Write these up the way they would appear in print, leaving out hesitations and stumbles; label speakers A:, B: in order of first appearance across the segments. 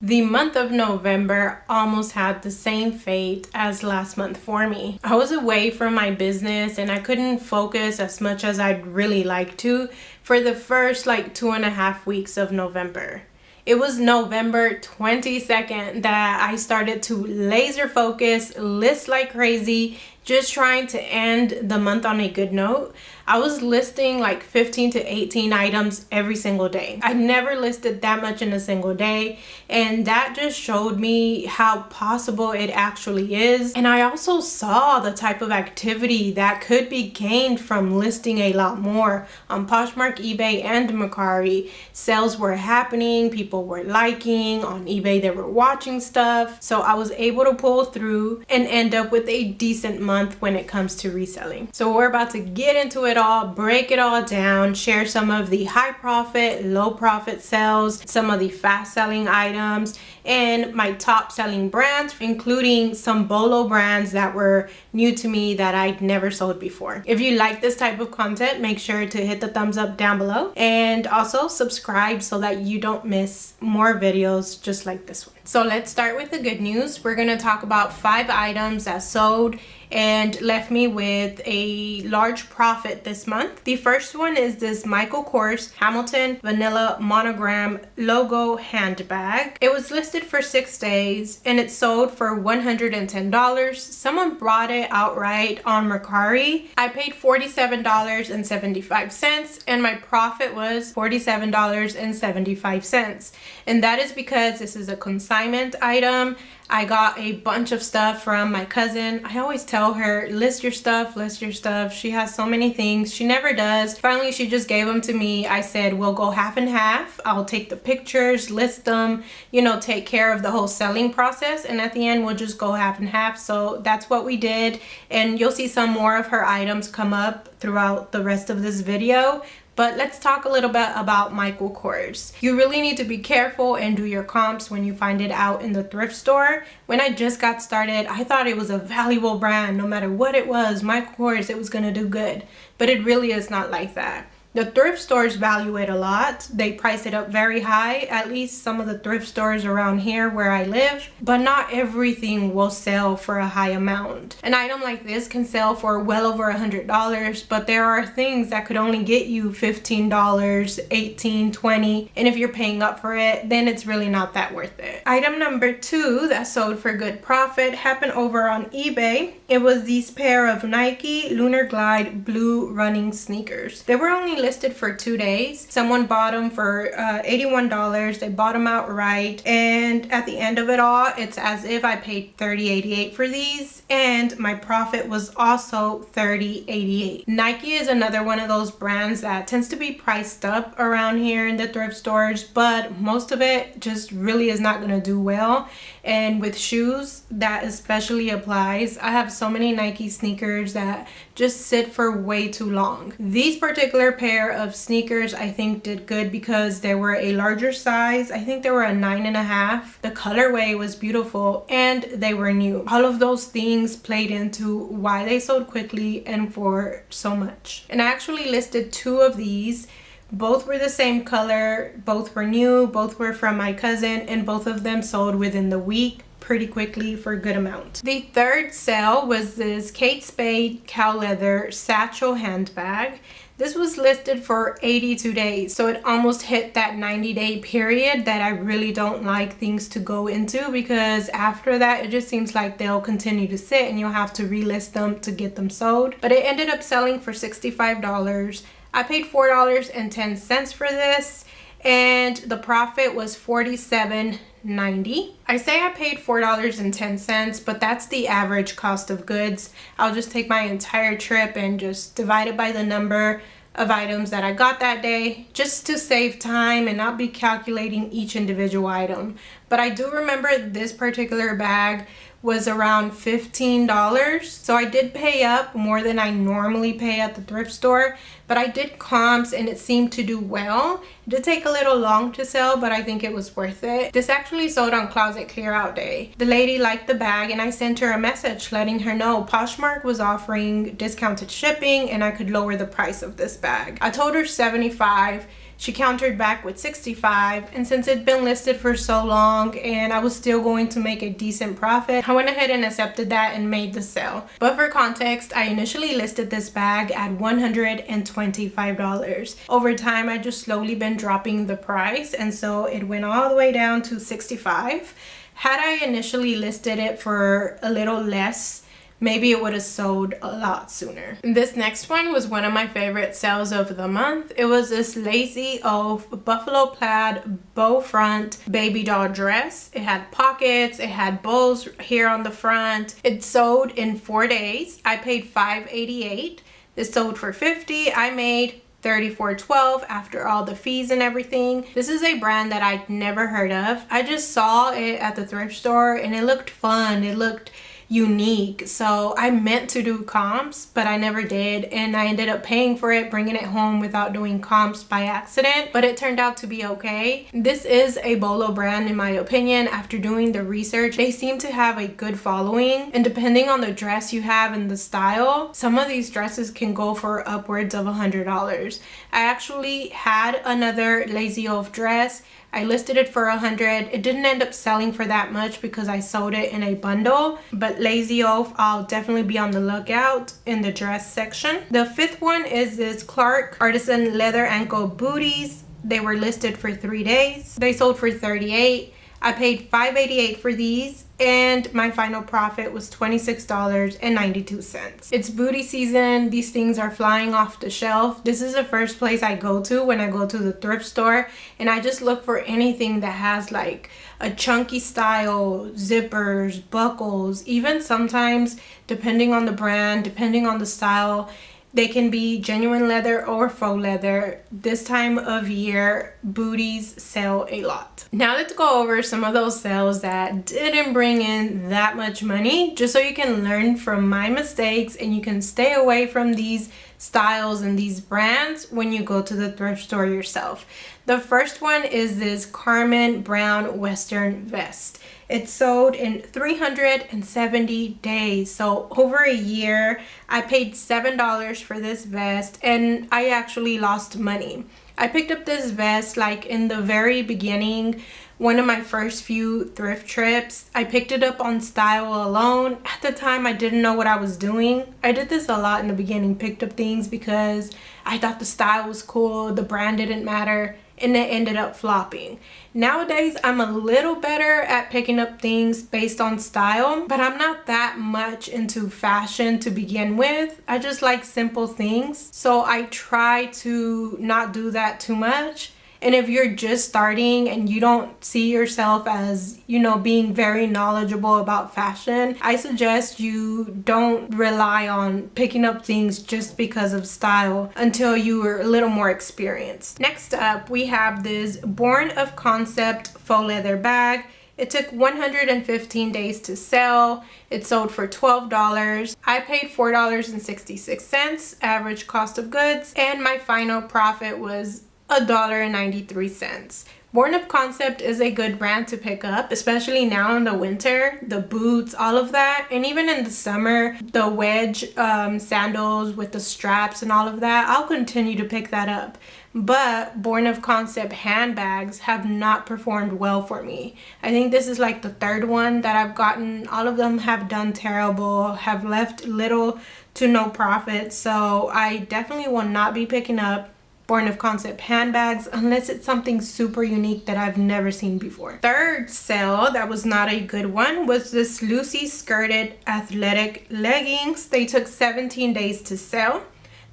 A: The month of November almost had the same fate as last month for me. I was away from my business and I couldn't focus as much as I'd really like to for the first 2.5 weeks of November. It was November 22nd that I started to laser focus, list like crazy, just trying to end the month on a good note. I was listing 15 to 18 items every single day. I never listed that much in a single day, and that just showed me how possible it actually is. And I also saw the type of activity that could be gained from listing a lot more on Poshmark, eBay, and Mercari. Sales were happening, people were liking. On eBay they were watching stuff, so I was able to pull through and end up with a decent month when it comes to reselling. So we're about to get into it all, break it all down, share some of the high profit, low profit sales, some of the fast selling items, and my top selling brands, including some Bolo brands that were new to me that I'd never sold before. If you like this type of content, make sure to hit the thumbs up down below and also subscribe so that you don't miss more videos just like this one. So let's start with the good news. We're going to talk about 5 items that sold and left me with a large profit this month. The first one is this Michael Kors Hamilton Vanilla Monogram Logo handbag. It was listed for 6 days and it sold for $110. Someone bought it outright on Mercari. I paid $47.75 and my profit was $47.75. And that is because this is a consignment item. I got a bunch of stuff from my cousin. I always tell her, list your stuff, list your stuff. She has so many things. She never does. Finally, she just gave them to me. I said, we'll go half and half. I'll take the pictures, list them, take care of the whole selling process. And at the end, we'll just go half and half. So that's what we did. And you'll see some more of her items come up throughout the rest of this video. But let's talk a little bit about Michael Kors. You really need to be careful and do your comps when you find it out in the thrift store. When I just got started, I thought it was a valuable brand. No matter what it was, Michael Kors, it was gonna do good. But it really is not like that. The thrift stores value it a lot. They price it up very high, at least some of the thrift stores around here where I live, but not everything will sell for a high amount. An item like this can sell for well over $100, but there are things that could only get you $15, $18, $20, and if you're paying up for it, then it's really not that worth it. Item number 2 that sold for good profit happened over on eBay. It was these pair of Nike Lunar Glide blue running sneakers. They were only listed for 2 days. Someone bought them for $81. They bought them outright, and at the end of it all, it's as if I paid $30.88 for these, and my profit was also $30.88. Nike is another one of those brands that tends to be priced up around here in the thrift stores, but most of it just really is not going to do well. And with shoes, that especially applies. I have so many Nike sneakers that just sit for way too long. These particular pair of sneakers I think did good because they were a larger size. I think they were a 9.5. The colorway was beautiful and they were new. All of those things played into why they sold quickly and for so much. And I actually listed 2 of these. Both were the same color, both were new, both were from my cousin, and both of them sold within the week pretty quickly for a good amount. The third sale was this Kate Spade cow leather satchel handbag. This was listed for 82 days, so it almost hit that 90-day period that I really don't like things to go into, because after that it just seems like they'll continue to sit and you'll have to relist them to get them sold. But it ended up selling for $65. I paid $4.10 for this, and the profit was $47.90. I say I paid $4.10, but that's the average cost of goods. I'll just take my entire trip and just divide it by the number of items that I got that day, just to save time and not be calculating each individual item. But I do remember this particular bag was around $15, so I did pay up more than I normally pay at the thrift store, but I did comps and it seemed to do well. It did take a little long to sell, but I think it was worth it. This actually sold on closet clear out day. The lady liked the bag and I sent her a message letting her know Poshmark was offering discounted shipping and I could lower the price of this bag. I told her $75. She countered back with $65, and since it'd been listed for so long and I was still going to make a decent profit, I went ahead and accepted that and made the sale. But for context, I initially listed this bag at $125. Over time, I just slowly been dropping the price, and so it went all the way down to $65. Had I initially listed it for a little less, maybe it would have sold a lot sooner. This next one was one of my favorite sales of the month. It was this Lazy Oaf buffalo plaid bow front baby doll dress. It had pockets, it had bows here on the front. It sold in 4 days. I paid $5.88. It sold for $50. I made $34.12 after all the fees and everything. This is a brand that I'd never heard of. I just saw it at the thrift store and it looked fun. It looked unique, so I meant to do comps, but I never did, and I ended up paying for it, bringing it home without doing comps by accident, but it turned out to be okay. This is a Bolo brand in my opinion. After doing the research, they seem to have a good following, and depending on the dress you have and the style, some of these dresses can go for upwards of $100. I actually had another Lazy Oaf dress. I listed it for $100. It didn't end up selling for that much because I sold it in a bundle, but Lazy Oaf, I'll definitely be on the lookout in the dress section. The fifth one is this Clark Artisan Leather Ankle Booties. They were listed for 3 days. They sold for $38. I paid $5.88 for these, and my final profit was $26.92. It's booty season. These things are flying off the shelf. This is the first place I go to when I go to the thrift store, and I just look for anything that has like a chunky style, zippers, buckles, even sometimes depending on the brand, depending on the style. They can be genuine leather or faux leather. This time of year, booties sell a lot. Now let's go over some of those sales that didn't bring in that much money, just so you can learn from my mistakes and you can stay away from these styles and these brands when you go to the thrift store yourself. The first one is this Carmen Brown Western vest. It sold in 370 days, so over a year. I paid $7 for this vest, and I actually lost money. I picked up this vest like in the very beginning, one of my first few thrift trips. I picked it up on style alone. At the time, I didn't know what I was doing. I did this a lot in the beginning, picked up things because I thought the style was cool, the brand didn't matter, and it ended up flopping. Nowadays, I'm a little better at picking up things based on style, but I'm not that much into fashion to begin with. I just like simple things, so I try to not do that too much. And if you're just starting and you don't see yourself as, you know, being very knowledgeable about fashion, I suggest you don't rely on picking up things just because of style until you are a little more experienced. Next up, we have this Born of Concept faux leather bag. It took 115 days to sell. It sold for $12. I paid $4.66 average cost of goods, and my final profit was $1.93. Born of Concept is a good brand to pick up, especially now in the winter. The boots, all of that, and even in the summer, the wedge sandals with the straps and all of that, I'll continue to pick that up. But Born of Concept handbags have not performed well for me. I think this is like the third one that I've gotten. All of them have done terrible, have left little to no profit, so I definitely will not be picking up Born of Concept handbags unless it's something super unique that I've never seen before. Third sale that was not a good one was this Lucy skirted athletic leggings. They took 17 days to sell.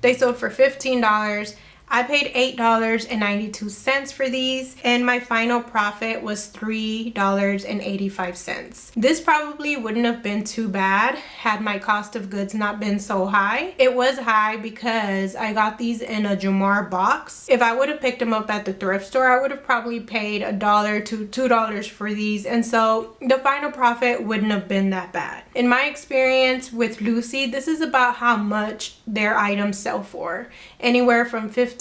A: They sold for $15. I paid $8.92 for these, and my final profit was $3.85. This probably wouldn't have been too bad had my cost of goods not been so high. It was high because I got these in a Jamar box. If I would have picked them up at the thrift store, I would have probably paid $1 to $2 for these, and so the final profit wouldn't have been that bad. In my experience with Lucy, this is about how much their items sell for. Anywhere from $15,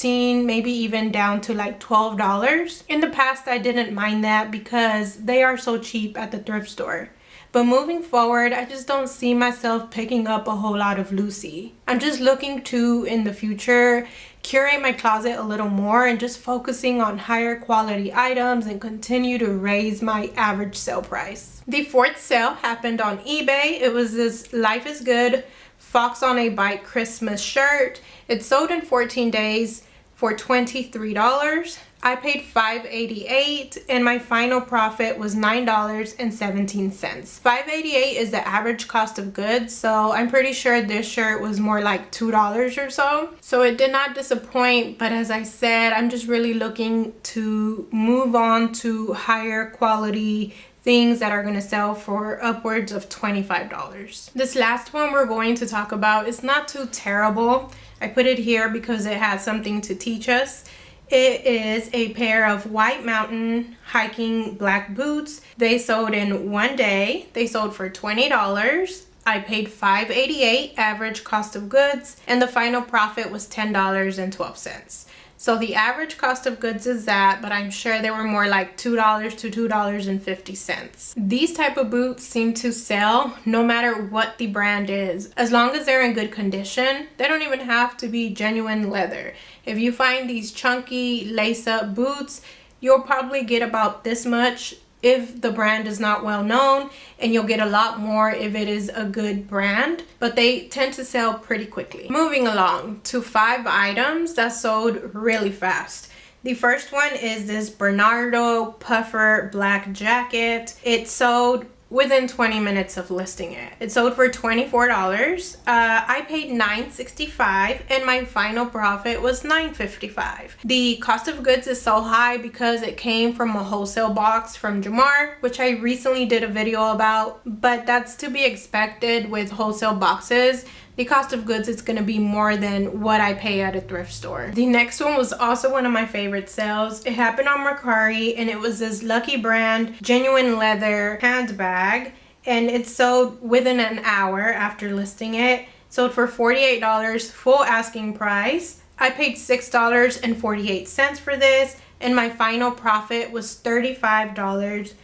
A: maybe even down to like $12. In the past, I didn't mind that because they are so cheap at the thrift store. But moving forward, I just don't see myself picking up a whole lot of Lucy. I'm just looking to, in the future, curate my closet a little more and just focusing on higher quality items and continue to raise my average sale price. The fourth sale happened on eBay. It was this Life is Good Fox on a Bike Christmas shirt. It sold in 14 days for $23. I paid $5.88 and my final profit was $9.17. $5.88 is the average cost of goods, so I'm pretty sure this shirt was more like $2 or so. So it did not disappoint, but as I said, I'm just really looking to move on to higher quality things that are going to sell for upwards of $25. This last one we're going to talk about is not too terrible. I put it here because it has something to teach us. It is a pair of White Mountain hiking black boots. They sold in one day. They sold for $20. I paid $5.88 average cost of goods, and the final profit was $10.12. So the average cost of goods is that, but I'm sure they were more like $2 to $2.50. These type of boots seem to sell no matter what the brand is. As long as they're in good condition, they don't even have to be genuine leather. If you find these chunky lace-up boots, you'll probably get about this much if the brand is not well known, and you'll get a lot more if it is a good brand, but they tend to sell pretty quickly. Moving along to 5 items that sold really fast. The first one is this Bernardo puffer black jacket. It sold within 20 minutes of listing it. It sold for $24. I paid $9.65 and my final profit was $9.55. The cost of goods is so high because it came from a wholesale box from Jamar, which I recently did a video about, but that's to be expected with wholesale boxes. The cost of goods is going to be more than what I pay at a thrift store. The next one was also one of my favorite sales. It happened on Mercari, and it was this Lucky Brand genuine leather handbag, and it sold within an hour after listing it. Sold for $48, full asking price. I paid $6.48 for this, and my final profit was $35.03.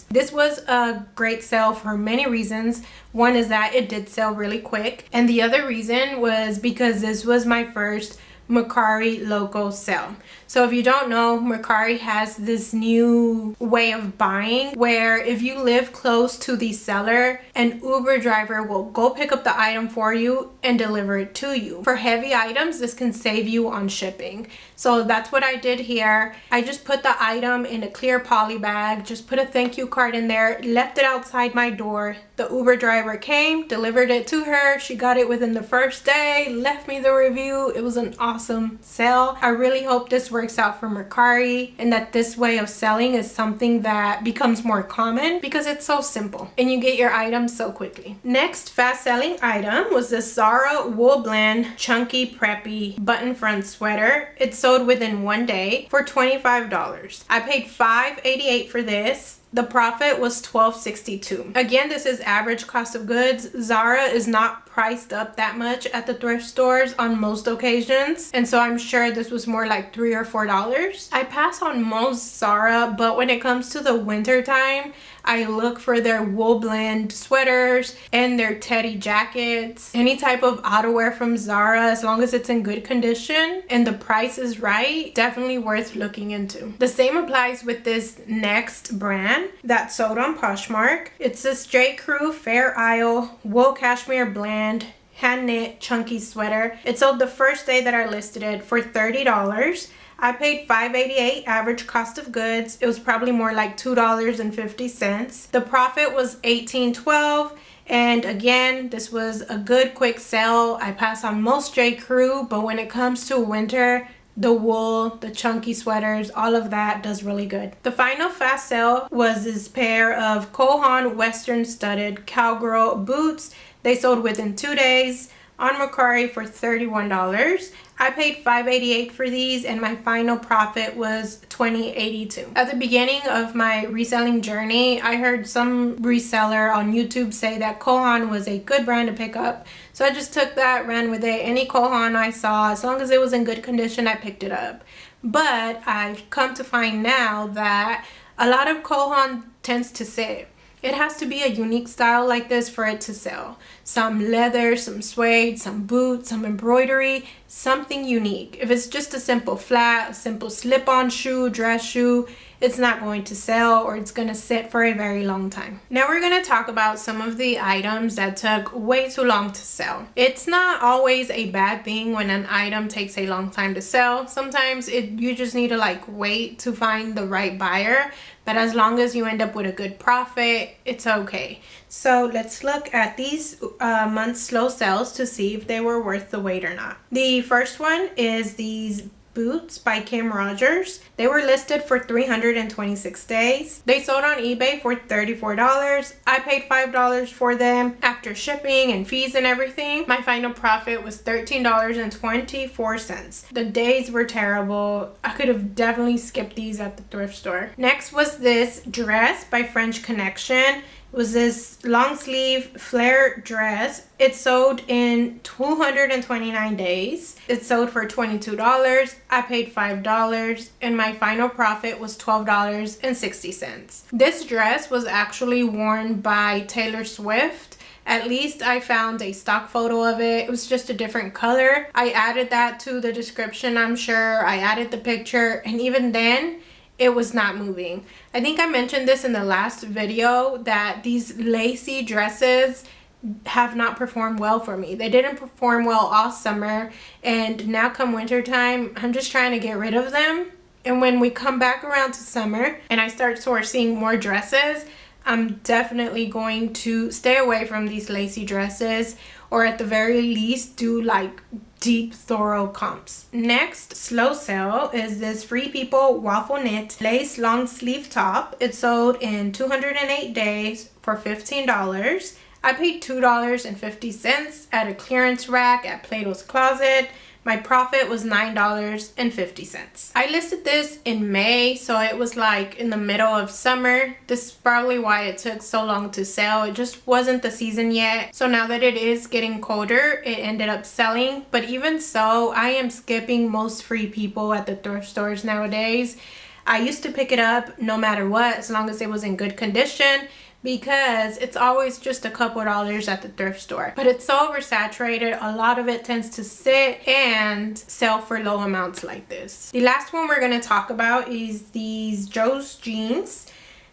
A: This was a great sale for many reasons. One is that it did sell really quick, and the other reason was because this was my first Mercari local sale. So if you don't know, Mercari has this new way of buying where if you live close to the seller, an Uber driver will go pick up the item for you and deliver it to you. For heavy items, this can save you on shipping. So that's what I did here. I just put the item in a clear poly bag, just put a thank you card in there, left it outside my door. The Uber driver came, delivered it to her. She got it within the first day, left me the review. It was an awesome sale. I really hope this works out for Mercari and that this way of selling is something that becomes more common because it's so simple and you get your items so quickly. Next fast selling item was the Zara Wool Blend Chunky Preppy Button Front Sweater. It sold within one day for $25. I paid $5.88 for this. The profit was $12.62. Again, this is average cost of goods. Zara is not priced up that much at the thrift stores on most occasions, and so I'm sure this was more like $3 or $4. I pass on most Zara, but when it comes to the winter time, I look for their wool blend sweaters and their teddy jackets. Any type of outerwear from Zara, as long as it's in good condition and the price is right, definitely worth looking into. The same applies with this next brand that sold on Poshmark. It's this J. Crew Fair Isle Wool Cashmere Blend hand knit chunky sweater. It sold the first day that I listed it for $30. I paid $5.88 average cost of goods. It was probably more like $2.50. The profit was $18.12. And again, this was a good quick sale. I pass on most J. Crew, but when it comes to winter, the wool, the chunky sweaters, all of that does really good. The final fast sale was this pair of Kohan Western studded cowgirl boots. They sold within 2 days on Mercari for $31. I paid $5.88 for these and my final profit was $20.82. At the beginning of my reselling journey, I heard some reseller on YouTube say that Kohan was a good brand to pick up. So I just took that, ran with it. Any Kohan I saw, as long as it was in good condition, I picked it up. But I've come to find now that a lot of Kohan tends to sit. It has to be a unique style like this for it to sell. Some leather, some suede, some boots, some embroidery, something unique. If it's just a simple flat, a simple slip-on shoe, dress shoe, it's not going to sell, or it's going to sit for a very long time. Now we're going to talk about some of the items that took way too long to sell. It's not always a bad thing when an item takes a long time to sell. Sometimes you just need to like wait to find the right buyer, but as long as you end up with a good profit, it's okay. So let's look at these month's slow sales to see if they were worth the wait or not. The first one is these boots by Kim Rogers. They were listed for 326 days. They sold on eBay for $34. I paid $5 for them after shipping and fees and everything. My final profit was $13.24. The days were terrible. I could have definitely skipped these at the thrift store. Next was this dress by French Connection. Was this long sleeve flare dress. It sold in 229 days. It sold for $22. I paid $5 and my final profit was $12.60. This dress was actually worn by Taylor Swift. At least I found a stock photo of it. It was just a different color. I added that to the description, I'm sure. I added the picture, and even then, it was not moving. I think I mentioned this in the last video that these lacy dresses have not performed well for me. They didn't perform well all summer, and now come winter time, I'm just trying to get rid of them. And when we come back around to summer and I start sourcing more dresses, I'm definitely going to stay away from these lacy dresses, or at the very least do like deep thorough comps. Next slow sale is this Free People waffle knit lace long sleeve top. It sold in 208 days for $15. I paid $2.50 at a clearance rack at Plato's Closet. My profit was $9.50. I listed this in May, so it was like in the middle of summer. This is probably why it took so long to sell. It just wasn't the season yet. So now that it is getting colder, it ended up selling. But even so, I am skipping most Free People at the thrift stores nowadays. I used to pick it up no matter what, as long as it was in good condition, because it's always just a couple dollars at the thrift store. But it's so oversaturated, a lot of it tends to sit and sell for low amounts like this. The last one we're going to talk about is these Joe's jeans.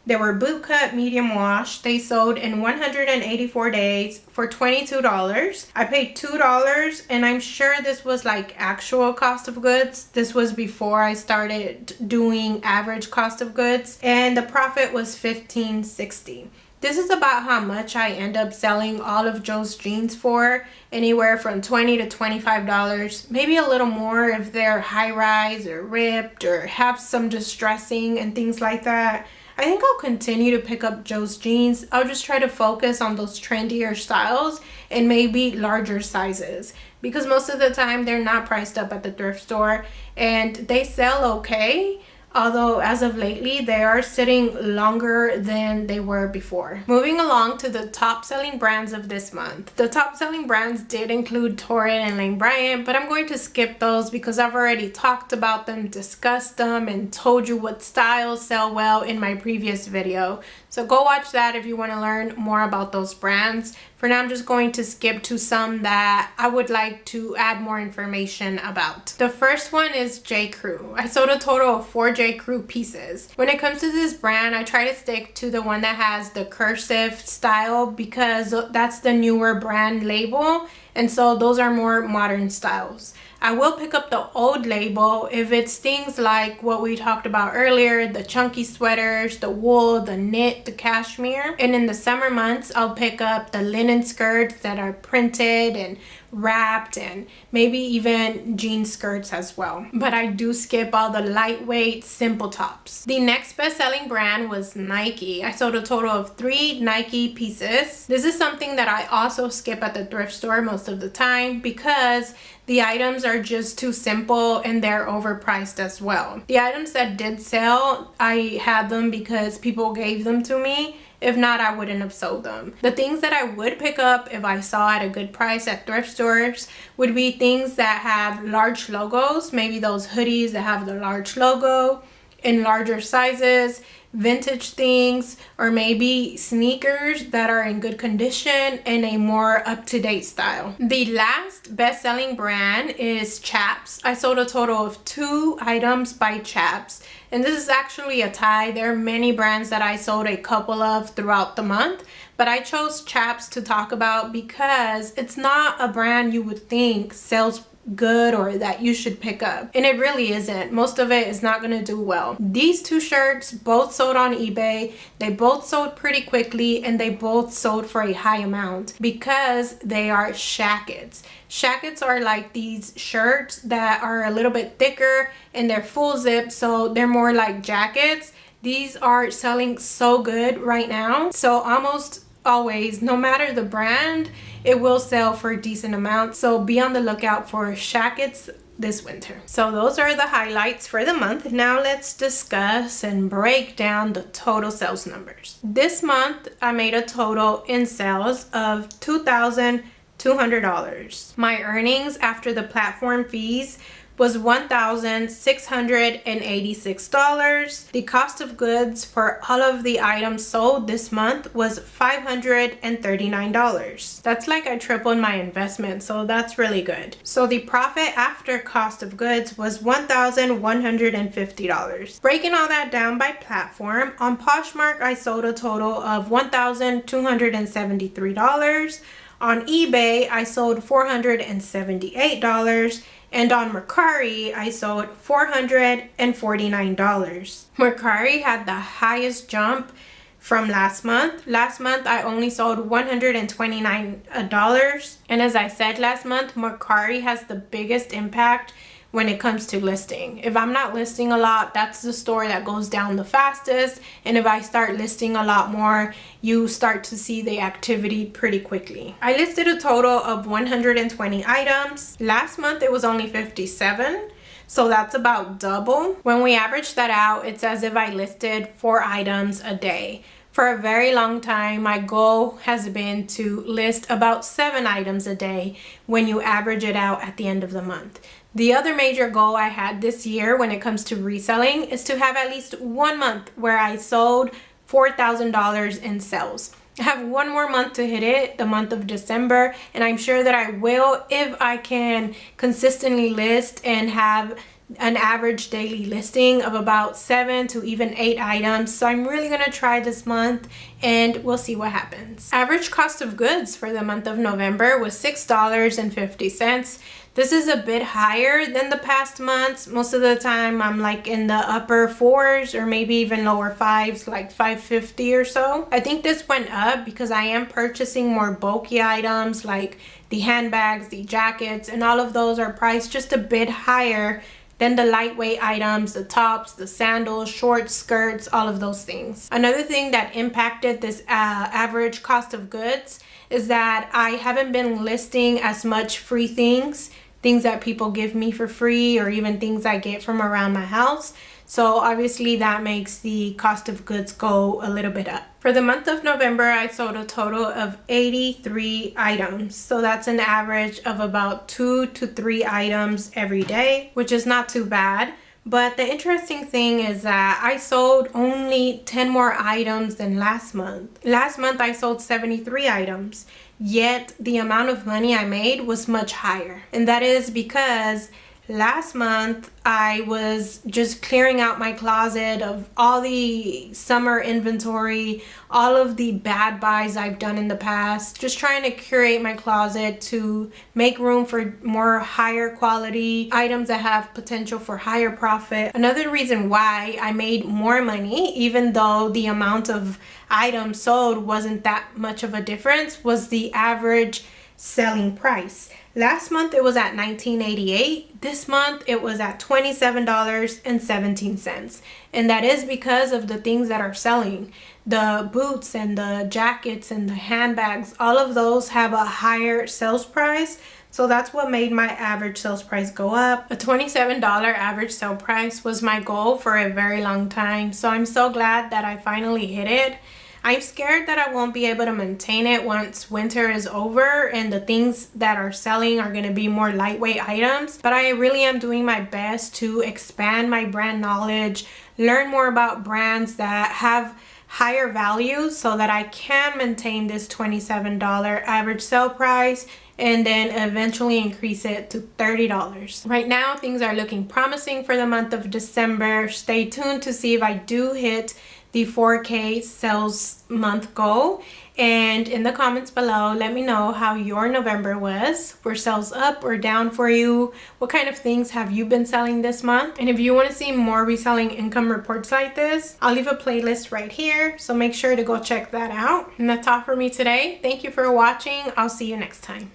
A: They were boot cut, medium wash. They sold in 184 days for $22. I paid $2, and I'm sure this was like actual cost of goods. This was before I started doing average cost of goods, and the profit was $15.60. This is about how much I end up selling all of Joe's jeans for, anywhere from $20 to $25, maybe a little more if they're high rise or ripped or have some distressing and things like that. I think I'll continue to pick up Joe's jeans. I'll just try to focus on those trendier styles and maybe larger sizes, because most of the time they're not priced up at the thrift store and they sell okay. Although as of lately, they are sitting longer than they were before. Moving along to the top selling brands of this month. The top selling brands did include Torrid and Lane Bryant, but I'm going to skip those because I've already talked about them, discussed them, and told you what styles sell well in my previous video. So go watch that if you want to learn more about those brands. For now, I'm just going to skip to some that I would like to add more information about. The first one is J. Crew. I sold a total of 4 J. Crew pieces. When it comes to this brand, I try to stick to the one that has the cursive style because that's the newer brand label, and so those are more modern styles. I will pick up the old label if it's things like what we talked about earlier, the chunky sweaters, the wool, the knit, the cashmere. And in the summer months, I'll pick up the linen skirts that are printed and wrapped, and maybe even jean skirts as well. But I do skip all the lightweight, simple tops. The next best-selling brand was Nike. I sold a total of 3 Nike pieces. This is something that I also skip at the thrift store most of the time because the items are just too simple and they're overpriced as well. The items that did sell, I had them because people gave them to me. If not, I wouldn't have sold them. The things that I would pick up if I saw at a good price at thrift stores would be things that have large logos, maybe those hoodies that have the large logo in larger sizes, vintage things, or maybe sneakers that are in good condition and a more up-to-date style. The last best-selling brand is Chaps. I sold a total of 2 items by Chaps, and this is actually a tie. There are many brands that I sold a couple of throughout the month, but I chose Chaps to talk about because it's not a brand you would think sells good or that you should pick up, and it really isn't. Most of it is not going to do well. These 2 shirts both sold on eBay. They both sold pretty quickly, and they both sold for a high amount because they are shackets. Shackets are like these shirts that are a little bit thicker and they're full zip, so they're more like jackets. These are selling so good right now, so almost always, no matter the brand, it will sell for a decent amount. So be on the lookout for shackets this winter. So those are the highlights for the month. Now let's discuss and break down the total sales numbers. This month I made a total in sales of $2,200. My earnings after the platform fees was $1,686. The cost of goods for all of the items sold this month was $539. That's like I tripled my investment, so that's really good. So the profit after cost of goods was $1,150. Breaking all that down by platform, on Poshmark I sold a total of $1,273. On eBay I sold $478. And on Mercari, I sold $449. Mercari had the highest jump from last month. Last month, I only sold $129. And as I said last month, Mercari has the biggest impact when it comes to listing. If I'm not listing a lot, that's the store that goes down the fastest. And if I start listing a lot more, you start to see the activity pretty quickly. I listed a total of 120 items. Last month, it was only 57. So that's about double. When we average that out, it's as if I listed 4 items a day. For a very long time, my goal has been to list about 7 items a day when you average it out at the end of the month. The other major goal I had this year when it comes to reselling is to have at least 1 month where I sold $4,000 in sales. I have 1 more month to hit it, the month of December, and I'm sure that I will if I can consistently list and have an average daily listing of about 7 to even 8 items. So I'm really gonna try this month and we'll see what happens. Average cost of goods for the month of November was $6.50. This is a bit higher than the past months. Most of the time I'm like in the upper 4s or maybe even lower 5s, like $5.50 or so. I think this went up because I am purchasing more bulky items like the handbags, the jackets, and all of those are priced just a bit higher than the lightweight items, the tops, the sandals, shorts, skirts, all of those things. Another thing that impacted this average cost of goods is that I haven't been listing as much free things that people give me for free, or even things I get from around my house. So obviously that makes the cost of goods go a little bit up. For the month of November, I sold a total of 83 items. So that's an average of about 2 to 3 items every day, which is not too bad. But the interesting thing is that I sold only 10 more items than last month. Last month I sold 73 items, yet the amount of money I made was much higher. And that is because last month I was just clearing out my closet of all the summer inventory, all of the bad buys I've done in the past, just trying to curate my closet to make room for more higher quality items that have potential for higher profit. Another reason why I made more money, even though the amount of items sold wasn't that much of a difference, was the average selling price. Last month it was at $19.88. This month it was at $27.17. And that is because of the things that are selling. The boots and the jackets and the handbags, all of those have a higher sales price. So that's what made my average sales price go up. A $27 average sale price was my goal for a very long time. So I'm so glad that I finally hit it. I'm scared that I won't be able to maintain it once winter is over and the things that are selling are going to be more lightweight items. But I really am doing my best to expand my brand knowledge, learn more about brands that have higher value so that I can maintain this $27 average sale price and then eventually increase it to $30. Right now, things are looking promising for the month of December. Stay tuned to see if I do hit the 4K sales month goal. And in the comments below, let me know how your November was. Were sales up or down for you? What kind of things have you been selling this month? And if you want to see more reselling income reports like this, I'll leave a playlist right here. So make sure to go check that out. And that's all for me today. Thank you for watching. I'll see you next time.